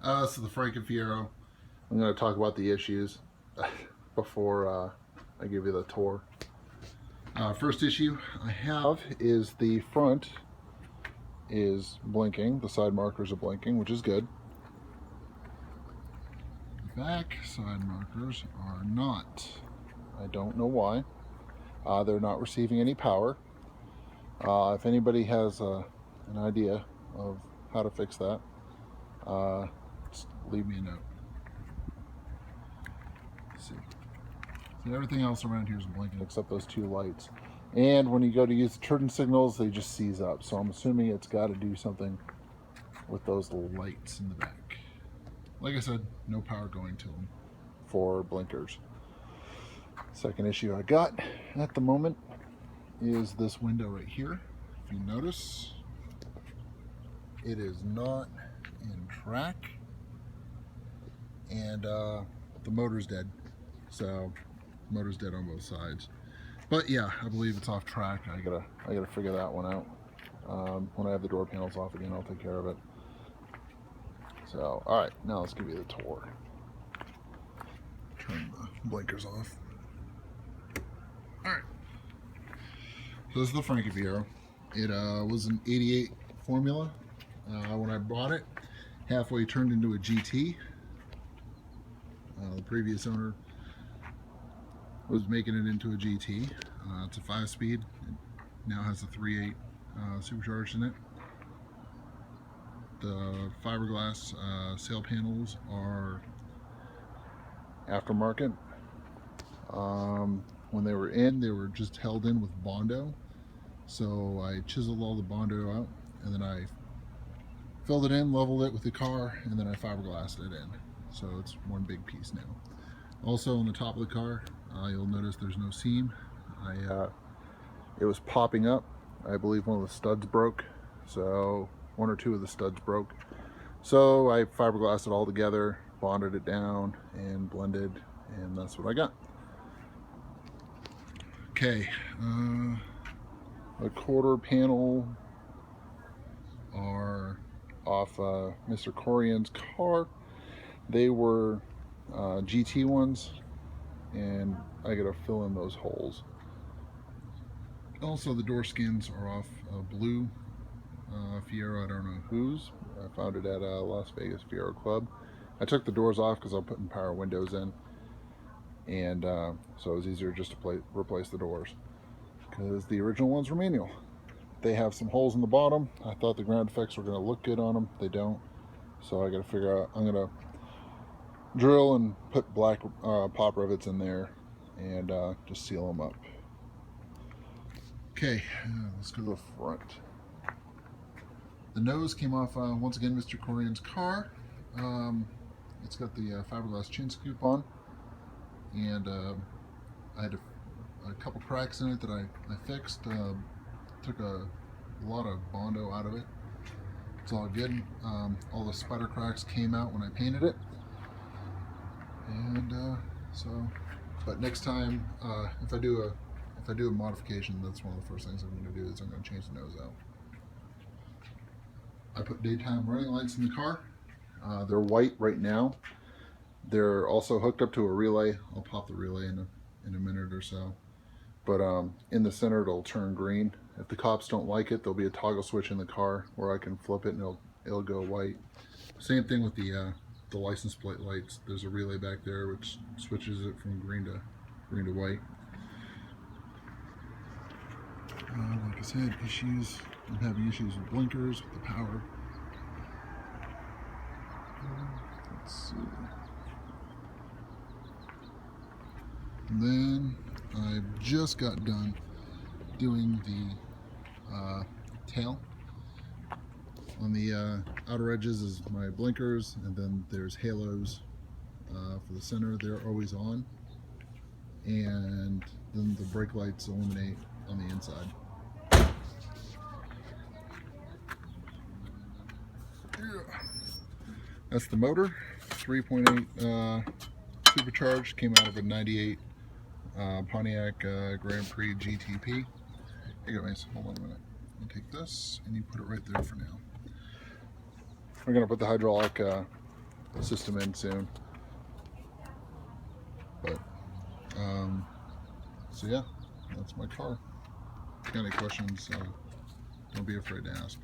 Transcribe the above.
So the FrankenFiero. I'm going to talk about the issues before I give you the tour. First issue I have is the front is blinking. The side markers are blinking, which is good. The back side markers are not. I don't know why. They're not receiving any power. If anybody has an idea of how to fix that, just leave me a note. Let's see. So everything else around here is blinking except those two lights. And when you go to use the turn signals, they just seize up. So I'm assuming it's got to do something with those lights in the back. Like I said, no power going to them for blinkers. Second issue I got at the moment is this window right here. If you notice, it is not in track, and the motor's dead. So motor's dead on both sides. But yeah, I believe it's off track. I gotta figure that one out. When I have the door panels off again, I'll take care of it. So, all right, now let's give you the tour. Turn the blinkers off. All right. So this is the FrankenFiero. It was an '88 formula. When I bought it, halfway turned into a GT. The previous owner was making it into a GT. It's a 5-speed. It now has a 3.8 supercharged in it. The fiberglass sail panels are aftermarket. When they were in, they were just held in with Bondo. So I chiseled all the Bondo out, and then I filled it in, leveled it with the car, and then I fiberglassed it in. So it's one big piece now. Also on the top of the car, you'll notice there's no seam. It was popping up. I believe one of the studs broke. So one or two of the studs broke. So I fiberglassed it all together, bonded it down, and blended, and that's what I got. Okay, the quarter panel are off Mr. Corian's car. They were GT ones, and I gotta fill in those holes. Also, the door skins are off blue Fiero. I don't know whose. I found it at Las Vegas Fiero Club. I took the doors off because I'm putting power windows in, and so it was easier just to replace the doors because the original ones were manual. They have some holes in the bottom. I thought the ground effects were going to look good on them. They don't. So I got to figure out. I'm going to drill and put black pop rivets in there and just seal them up. Okay, let's go to the front. The nose came off once again Mr. Corian's car. It's got the fiberglass chin scoop on, and I had a couple cracks in it that I fixed. Took a lot of Bondo out of it. It's all good. All the spider cracks came out when I painted it, and but next time if I do a modification, that's one of the first things I'm going to do is I'm going to change the nose out. I put daytime running lights in the car. They're white right now. They're also hooked up to a relay. I'll pop the relay in a minute or so. But in the center it'll turn green. If the cops don't like it, there'll be a toggle switch in the car where I can flip it and it'll go white. Same thing with the license plate lights. There's a relay back there which switches it from green to white. Like I said, I'm having issues with blinkers, with the power. Let's see. And then I just got done doing the tail. On the outer edges is my blinkers, and then there's halos for the center. They're always on. And then the brake lights illuminate on the inside. That's the motor, 3.8 supercharged, came out of a 98 Pontiac Grand Prix GTP. Here you go, Mace, hold on a minute. You take this and you put it right there for now. We're going to put the hydraulic system in soon. But so yeah, that's my car. If you got any questions, don't be afraid to ask.